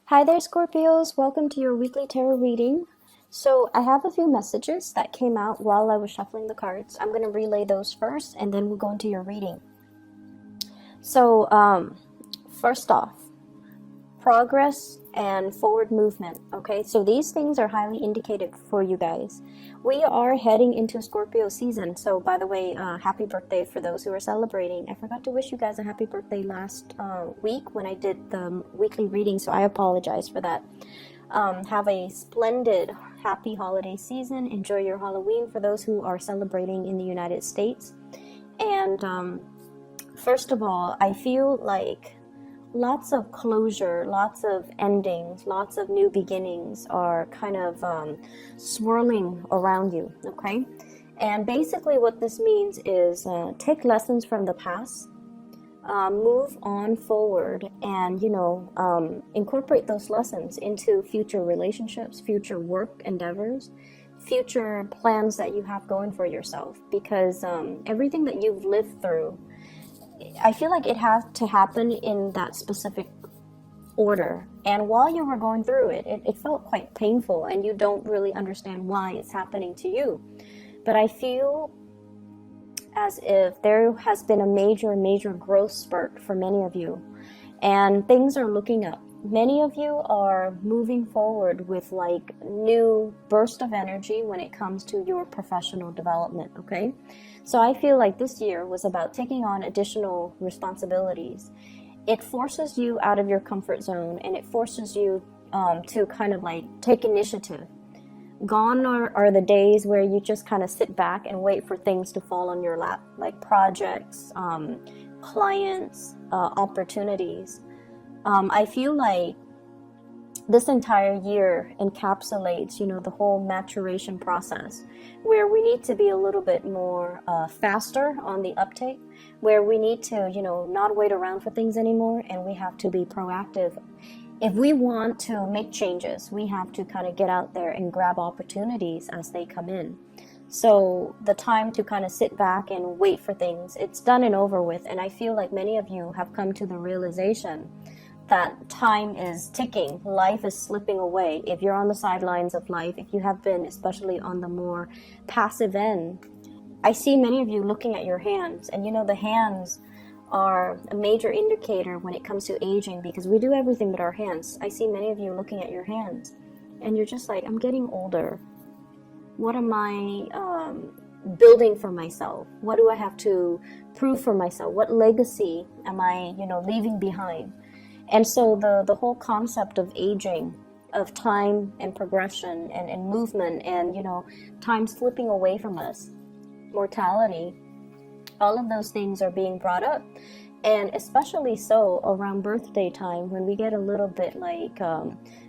Hi there, Scorpios. Welcome to your weekly tarot reading. So, I have a few messages that came out while I was shuffling the cards. I'm going to relay those first, and then we'll go into your reading. So, first off, progress and forward movement. Okay, so these things are highly indicated for you guys. We are heading into Scorpio season. So, by the way, happy birthday for those who are celebrating. I forgot to wish you guys a happy birthday last week when I did the weekly reading, so I apologize for that. Have a splendid, happy holiday season. Enjoy your Halloween for those who are celebrating in the United States. And first of all, I feel like lots of closure, lots of endings, lots of new beginnings are kind of swirling around you, okay? And basically what this means is take lessons from the past, move on forward, and, incorporate those lessons into future relationships, future work endeavors, future plans that you have going for yourself, because everything that you've lived through, I feel like it has to happen in that specific order. And while you were going through it, it felt quite painful, and you don't really understand why it's happening to you. But I feel as if there has been a major growth spurt for many of you, and things are looking up. Many of you are moving forward with like new burst of energy when it comes to your professional development, okay? So I feel like this year was about taking on additional responsibilities. It forces you out of your comfort zone, and it forces you to kind of like take initiative. Gone are the days where you just kind of sit back and wait for things to fall on your lap, like projects, clients, opportunities. I feel like this entire year encapsulates, the whole maturation process, where we need to be a little bit more faster on the uptake, where we need to, not wait around for things anymore, and we have to be proactive. If we want to make changes, we have to kind of get out there and grab opportunities as they come in. So the time to kind of sit back and wait for things, it's done and over with. And I feel like many of you have come to the realization that time is ticking, life is slipping away. If you're on the sidelines of life, if you have been especially on the more passive end, I see many of you looking at your hands, and the hands are a major indicator when it comes to aging, because we do everything with our hands. I see many of you looking at your hands, and you're just like, I'm getting older. What am I building for myself? What do I have to prove for myself? What legacy am I, leaving behind? And so the whole concept of aging, of time and progression and movement and, time slipping away from us, mortality, all of those things are being brought up. And especially so around birthday time, when we get a little bit like,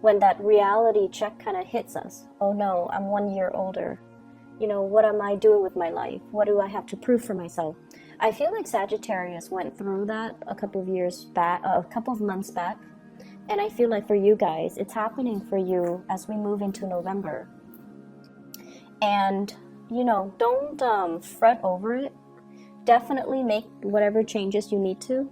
when that reality check kind of hits us. Oh no, I'm 1 year older. What am I doing with my life? What do I have to prove for myself? I feel like Sagittarius went through that a couple of months back. And I feel like for you guys, it's happening for you as we move into November. And, don't fret over it. Definitely make whatever changes you need to.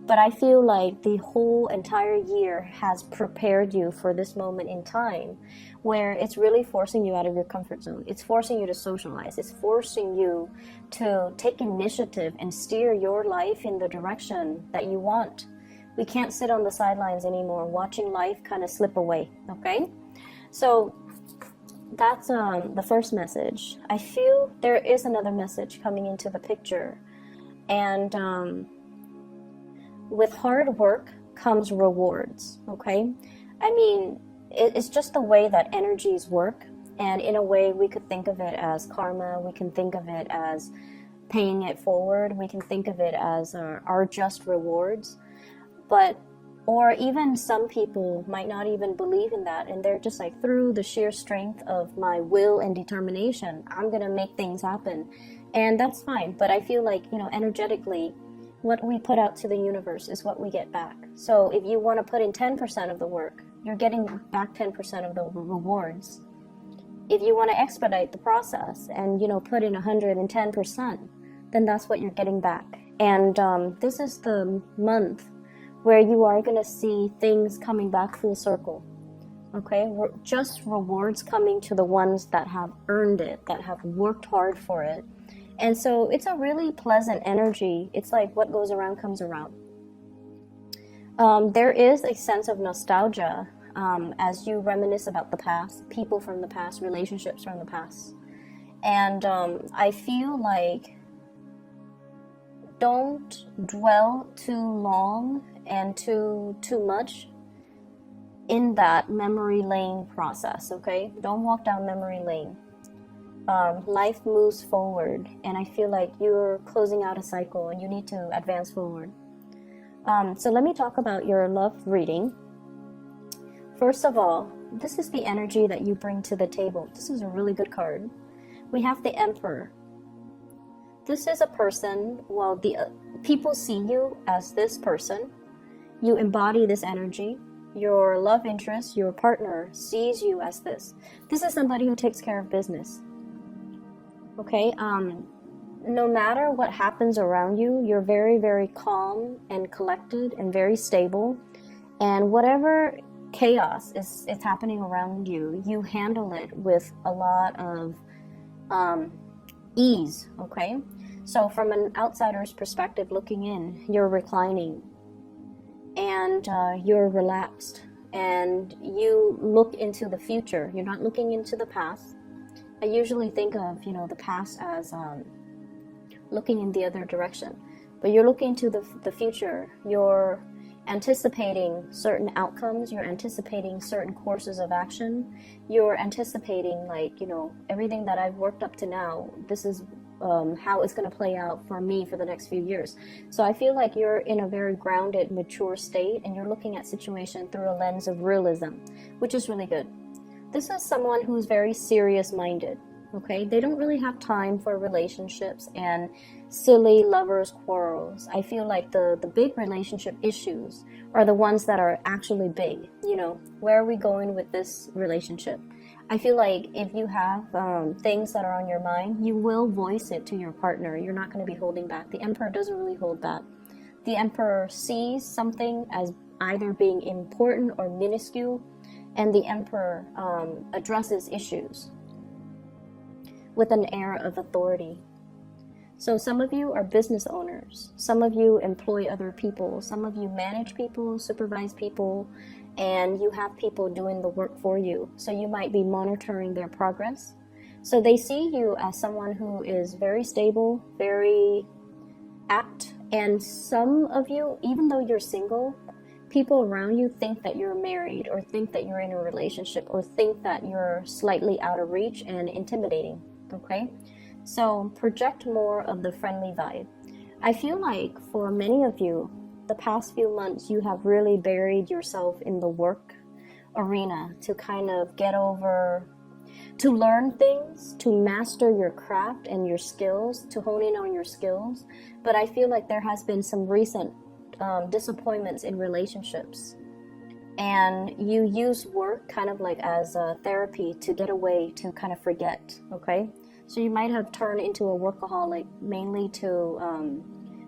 But I feel like the whole entire year has prepared you for this moment in time, where it's really forcing you out of your comfort zone. It's forcing you to socialize. It's forcing you to take initiative and steer your life in the direction that you want. We can't sit on the sidelines anymore, watching life kind of slip away, okay? So that's the first message. I feel there is another message coming into the picture. And with hard work comes rewards, okay? I mean, it's just the way that energies work. And in a way, we could think of it as karma. We can think of it as paying it forward. We can think of it as our just rewards. Or even some people might not even believe in that. And they're just like, through the sheer strength of my will and determination, I'm going to make things happen. And that's fine. But I feel like, energetically, what we put out to the universe is what we get back. So if you want to put in 10% of the work, you're getting back 10% of the rewards. If you want to expedite the process and, put in 110%, then that's what you're getting back. And this is the month where you are going to see things coming back full circle. Okay, just rewards coming to the ones that have earned it, that have worked hard for it. And so it's a really pleasant energy. It's like what goes around comes around. There is a sense of nostalgia as you reminisce about the past, people from the past, relationships from the past. And I feel like don't dwell too long and too much in that memory lane process, okay? Don't walk down memory lane. Life moves forward, and I feel like you're closing out a cycle and you need to advance forward. So let me talk about your love reading. First of all, this is the energy that you bring to the table. This is a really good card. We have the Emperor. This is a person, well, the people see you as this person. You embody this energy. Your love interest, your partner, sees you as this. This is somebody who takes care of business. Okay? No matter what happens around you, you're very, very calm and collected and very stable. And whatever chaos is happening around you, you handle it with a lot of ease, okay? So from an outsider's perspective looking in, you're reclining and you're relaxed and you look into the future. You're not looking into the past. I usually think of, the past as looking in the other direction, but you're looking to the future. You're anticipating certain outcomes. You're anticipating certain courses of action. You're anticipating, everything that I've worked up to now. This is how it's going to play out for me for the next few years. So I feel like you're in a very grounded, mature state, and you're looking at situation through a lens of realism, which is really good. This is someone who's very serious-minded. Okay, they don't really have time for relationships and silly lovers' quarrels. I feel like the big relationship issues are the ones that are actually big. Where are we going with this relationship? I feel like if you have things that are on your mind, you will voice it to your partner. You're not going to be holding back. The Emperor doesn't really hold back. The Emperor sees something as either being important or minuscule, and the Emperor addresses issues with an air of authority. So some of you are business owners. Some of you employ other people. Some of you manage people, supervise people, and you have people doing the work for you. So you might be monitoring their progress. So they see you as someone who is very stable, very apt. And some of you, even though you're single, people around you think that you're married or think that you're in a relationship or think that you're slightly out of reach and intimidating. Okay, so project more of the friendly vibe. I feel like for many of you, the past few months, you have really buried yourself in the work arena to kind of get over, to learn things, to master your craft and your skills, to hone in on your skills. But I feel like there has been some recent disappointments in relationships. And you use work kind of like as a therapy to get away, to kind of forget, okay? So you might have turned into a workaholic mainly to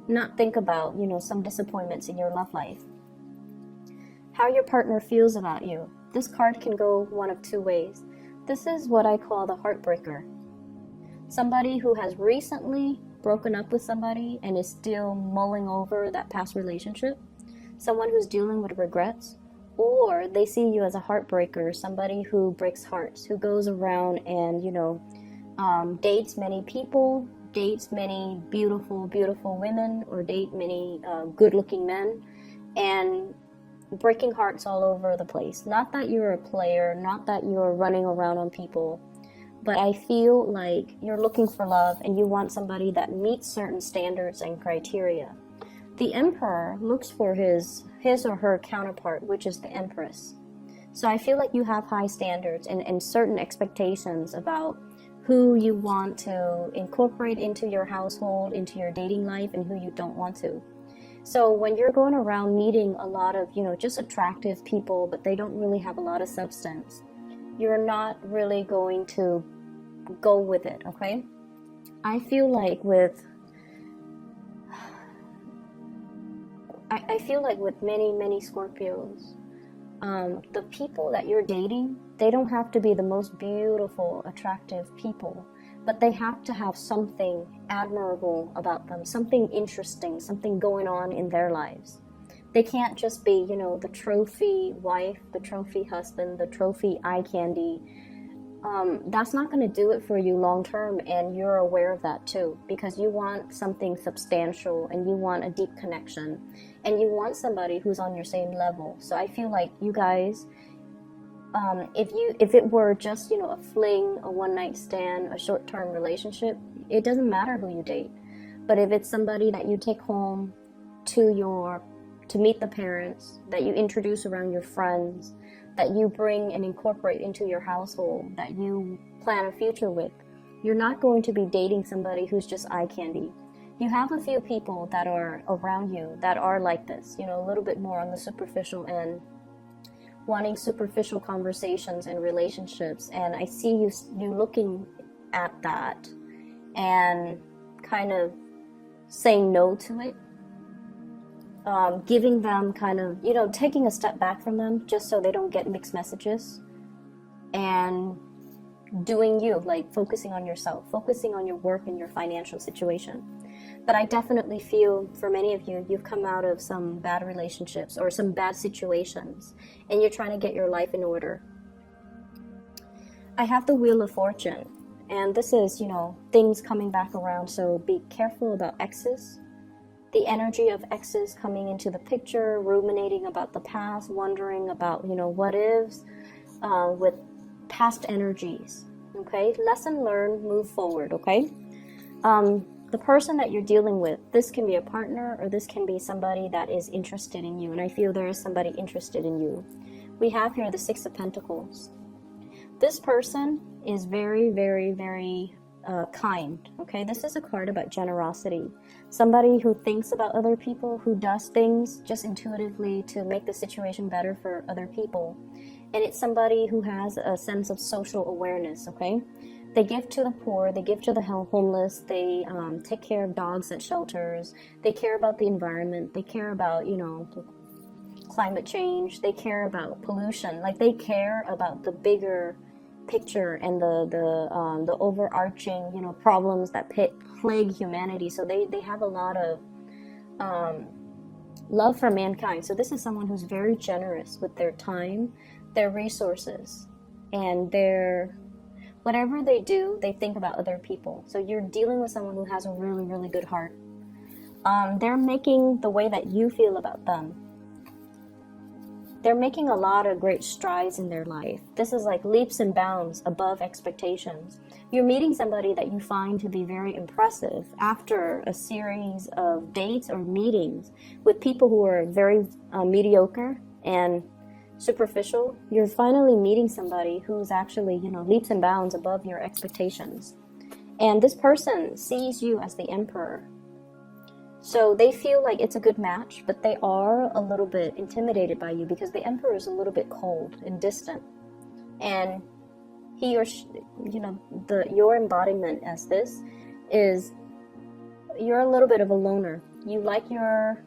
not think about, some disappointments in your love life. How your partner feels about you. This card can go one of two ways. This is what I call the heartbreaker. Somebody who has recently broken up with somebody and is still mulling over that past relationship. Someone who's dealing with regrets. Or they see you as a heartbreaker, somebody who breaks hearts, who goes around and, dates many people, dates many beautiful, beautiful women, or date many good-looking men, and breaking hearts all over the place. Not that you're a player, not that you're running around on people, but I feel like you're looking for love and you want somebody that meets certain standards and criteria. The Emperor looks for his or her counterpart, which is the Empress. So I feel like you have high standards and certain expectations about who you want to incorporate into your household, into your dating life, and who you don't want to. So when you're going around meeting a lot of, just attractive people, but they don't really have a lot of substance, you're not really going to go with it, okay? I feel like I feel like with many Scorpios, the people that you're dating, they don't have to be the most beautiful, attractive people, but they have to have something admirable about them, something interesting, something going on in their lives. They can't just be, you know, the trophy wife, the trophy husband, the trophy eye candy. That's not going to do it for you long term, and you're aware of that too, because you want something substantial and you want a deep connection and you want somebody who's on your same level. So I feel like you guys, if it were just, you know, a fling, a one night stand, a short term relationship, it doesn't matter who you date. But if it's somebody that you take home to meet the parents, that you introduce around your friends, that you bring and incorporate into your household, that you plan a future with, you're not going to be dating somebody who's just eye candy. You have a few people that are around you that are like this, you know, a little bit more on the superficial end, wanting superficial conversations and relationships. And I see you looking at that and kind of saying no to it. Giving them kind of, you know, taking a step back from them just so they don't get mixed messages, and doing you, like focusing on yourself, focusing on your work and your financial situation. But I definitely feel for many of you, you've come out of some bad relationships or some bad situations, and you're trying to get your life in order. I have the Wheel of Fortune, and this is, you know, things coming back around, so be careful about exes. The energy of exes coming into the picture, ruminating about the past, wondering about, you know, what ifs, with past energies, okay? Lesson learned, move forward, okay? The person that you're dealing with, this can be a partner or this can be somebody that is interested in you, and I feel there is somebody interested in you. We have here the Six of Pentacles. This person is very kind, okay? This is a card about generosity. Somebody who thinks about other people, who does things just intuitively to make the situation better for other people. And it's somebody who has a sense of social awareness, okay? They give to the poor, they give to the homeless, they take care of dogs at shelters, they care about the environment, they care about, you know, climate change, they care about pollution, like they care about the bigger picture and the overarching, you know, problems that plague humanity. So they have a lot of love for mankind. So this is someone who's very generous with their time, their resources, and their whatever they do, they think about other people. So you're dealing with someone who has a really good heart. They're making the way that you feel about them. They're making a lot of great strides in their life. This is like leaps and bounds above expectations. You're meeting somebody that you find to be very impressive after a series of dates or meetings with people who are very mediocre and superficial. You're finally meeting somebody who's actually, you know, leaps and bounds above your expectations. And this person sees you as the emperor. So they feel like it's a good match, but they are a little bit intimidated by you because the emperor is a little bit cold and distant. And he or she, you know, your embodiment as this is you're a little bit of a loner. You like your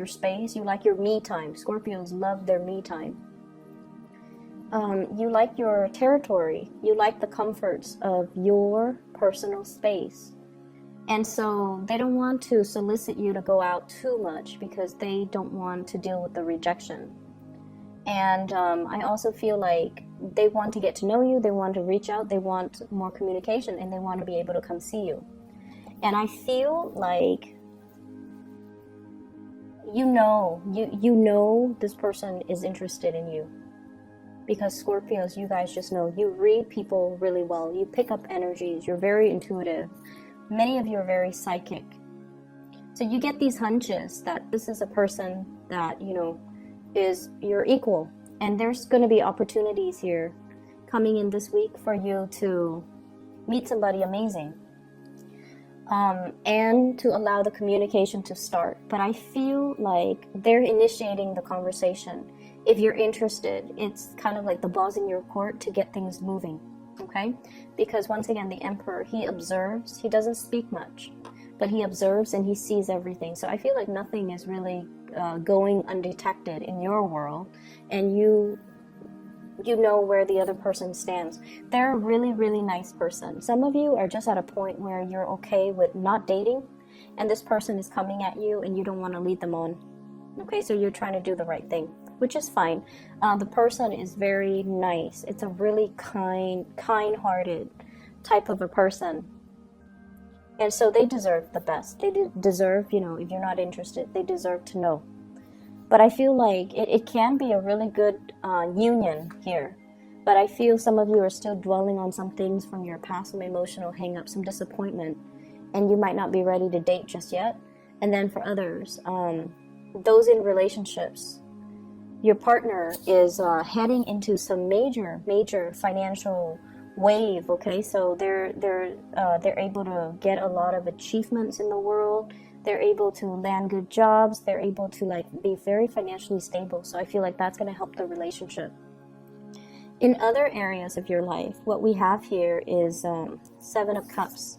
space, you like your me time. Scorpios love their me time. You like your territory. You like the comforts of your personal space. And so they don't want to solicit you to go out too much because they don't want to deal with the rejection. And I also feel like they want to get to know you, they want to reach out, they want more communication, and they want to be able to come see you. And I feel like you know this person is interested in you. Because Scorpios, you guys just know, you read people really well, you pick up energies, you're very intuitive. Many of you are very psychic. So you get these hunches that this is a person that, you know, is your equal. And there's going to be opportunities here coming in this week for you to meet somebody amazing. And to allow the communication to start. But I feel like they're initiating the conversation. If you're interested, it's kind of like the ball's in your court to get things moving. Okay? Because once again, the emperor, he observes, he doesn't speak much, but he observes and he sees everything. So I feel like nothing is really going undetected in your world, and you know where the other person stands. They're a really, really nice person. Some of you are just at a point where you're okay with not dating, and this person is coming at you and you don't want to lead them on. Okay, so you're trying to do the right thing, which is fine. The person is very nice. It's a really kind-hearted type of a person. And so they deserve the best. They deserve, if you're not interested, they deserve to know. But I feel like it can be a really good union here. But I feel some of you are still dwelling on some things from your past, some emotional hang-up, some disappointment, and you might not be ready to date just yet. And then for others, those in relationships, your partner is heading into some major financial wave. Okay, so they're able to get a lot of achievements in the world. They're able to land good jobs. They're able to be very financially stable. So I feel like that's going to help the relationship. In other areas of your life, what we have here is Seven of Cups.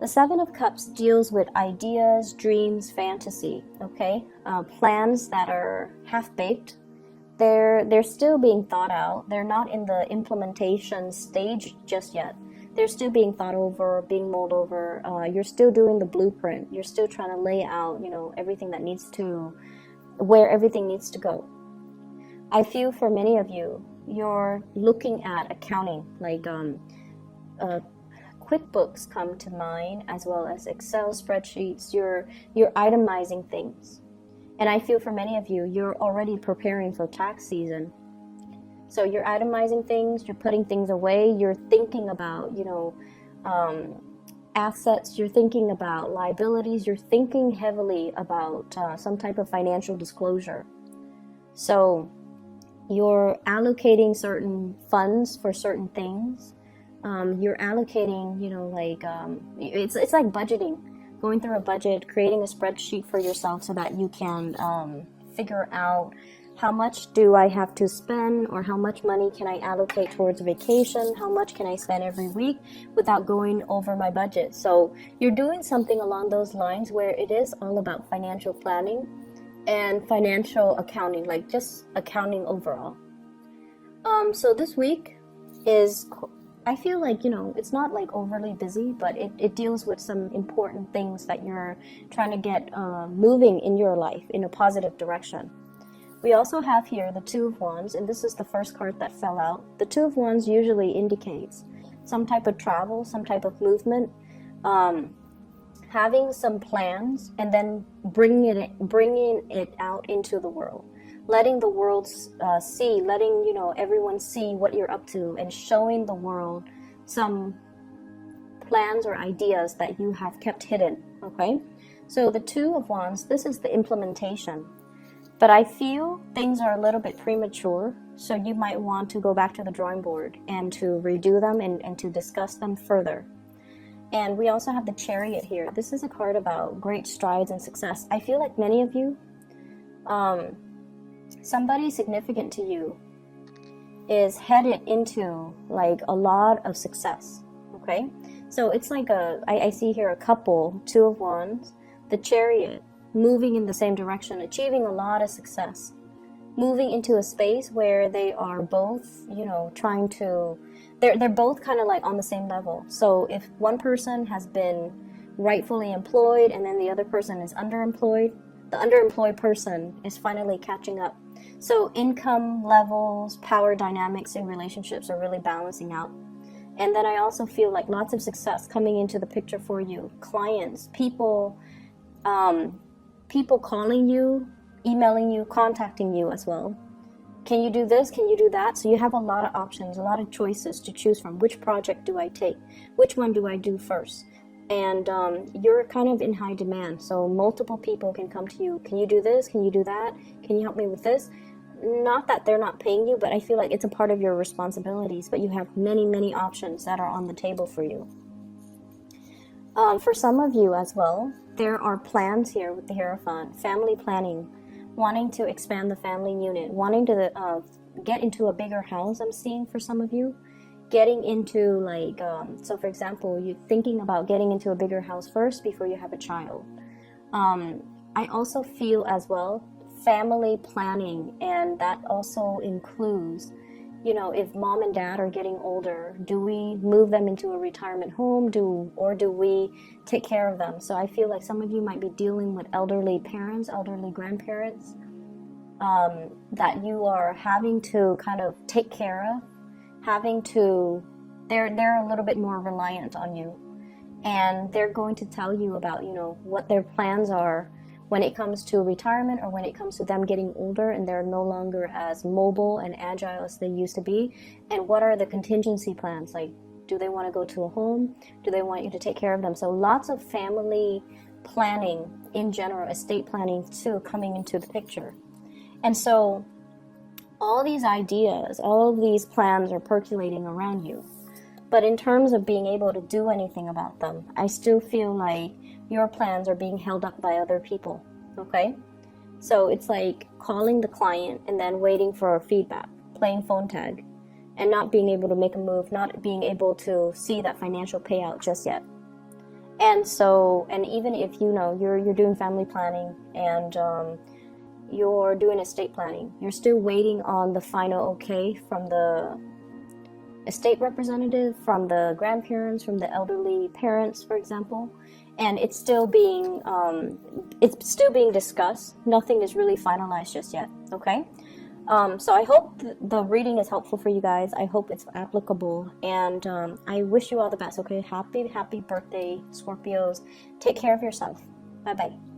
The Seven of Cups deals with ideas, dreams, fantasy, okay? Plans that are half-baked. They're still being thought out. They're not in the implementation stage just yet. They're still being thought over, being mulled over. You're still doing the blueprint. You're still trying to lay out, everything that needs to, where everything needs to go. I feel for many of you, you're looking at accounting, QuickBooks come to mind, as well as Excel spreadsheets. You're itemizing things. And I feel for many of you, you're already preparing for tax season. So you're itemizing things, you're putting things away, you're thinking about, assets, you're thinking about liabilities, you're thinking heavily about some type of financial disclosure. So you're allocating certain funds for certain things. You're allocating, it's like budgeting, going through a budget, creating a spreadsheet for yourself so that you can figure out how much do I have to spend, or how much money can I allocate towards vacation, how much can I spend every week without going over my budget. So you're doing something along those lines where it is all about financial planning and financial accounting, just accounting overall. So this week is, I feel like, it's not overly busy, but it deals with some important things that you're trying to get moving in your life in a positive direction. We also have here the Two of Wands, and this is the first card that fell out. The Two of Wands usually indicates some type of travel, some type of movement, having some plans, and then bringing it out into the world. Letting the world see, letting everyone see what you're up to, and showing the world some plans or ideas that you have kept hidden. Okay, so the Two of Wands, this is the implementation, but I feel things are a little bit premature, so you might want to go back to the drawing board and to redo them and to discuss them further. And we also have the Chariot here. This is a card about great strides and success. I feel like many of you, somebody significant to you is headed into a lot of success. Okay, so it's I see here a couple, Two of Wands, the Chariot, moving in the same direction, achieving a lot of success, moving into a space where they are both trying to, they're both kind of on the same level. So if one person has been rightfully employed and then the other person is underemployed, the underemployed person is finally catching up. So income levels, power dynamics in relationships are really balancing out. And then I also feel lots of success coming into the picture for you. Clients, people calling you, emailing you, contacting you as well. Can you do this? Can you do that? So you have a lot of options, a lot of choices to choose from. Which project do I take? Which one do I do first? And you're kind of in high demand. So multiple people can come to you. Can you do this? Can you do that? Can you help me with this? Not that they're not paying you, but I feel like it's a part of your responsibilities. But you have many, many options that are on the table for you. For some of you as well, there are plans here with the Hierophant. Family planning, wanting to expand the family unit, wanting to get into a bigger house. I'm seeing for some of you, getting into so for example, you're thinking about getting into a bigger house first before you have a child. I also feel as well family planning, and that also includes, you know, if mom and dad are getting older, do we move them into a retirement home, or do we take care of them? So I feel like some of you might be dealing with elderly parents, elderly grandparents, that you are having to kind of take care of, they're a little bit more reliant on you, and they're going to tell you about, you know, what their plans are when it comes to retirement, or when it comes to them getting older and they're no longer as mobile and agile as they used to be, and what are the contingency plans, like, do they want to go to a home, do they want you to take care of them? So lots of family planning in general, estate planning too, coming into the picture. And so all these ideas, all of these plans are percolating around you. But in terms of being able to do anything about them, I still feel like your plans are being held up by other people, okay? So it's like calling the client and then waiting for feedback, playing phone tag, and not being able to make a move, not being able to see that financial payout just yet. And so, and even if, you know, you're doing family planning and you're doing estate planning, you're still waiting on the final okay from the estate representative, from the grandparents, from the elderly parents, for example, and it's still being discussed. Nothing is really finalized just yet. Okay, so I hope the reading is helpful for you guys. I hope it's applicable, and I wish you all the best. Okay, happy birthday, Scorpios. Take care of yourself. Bye bye.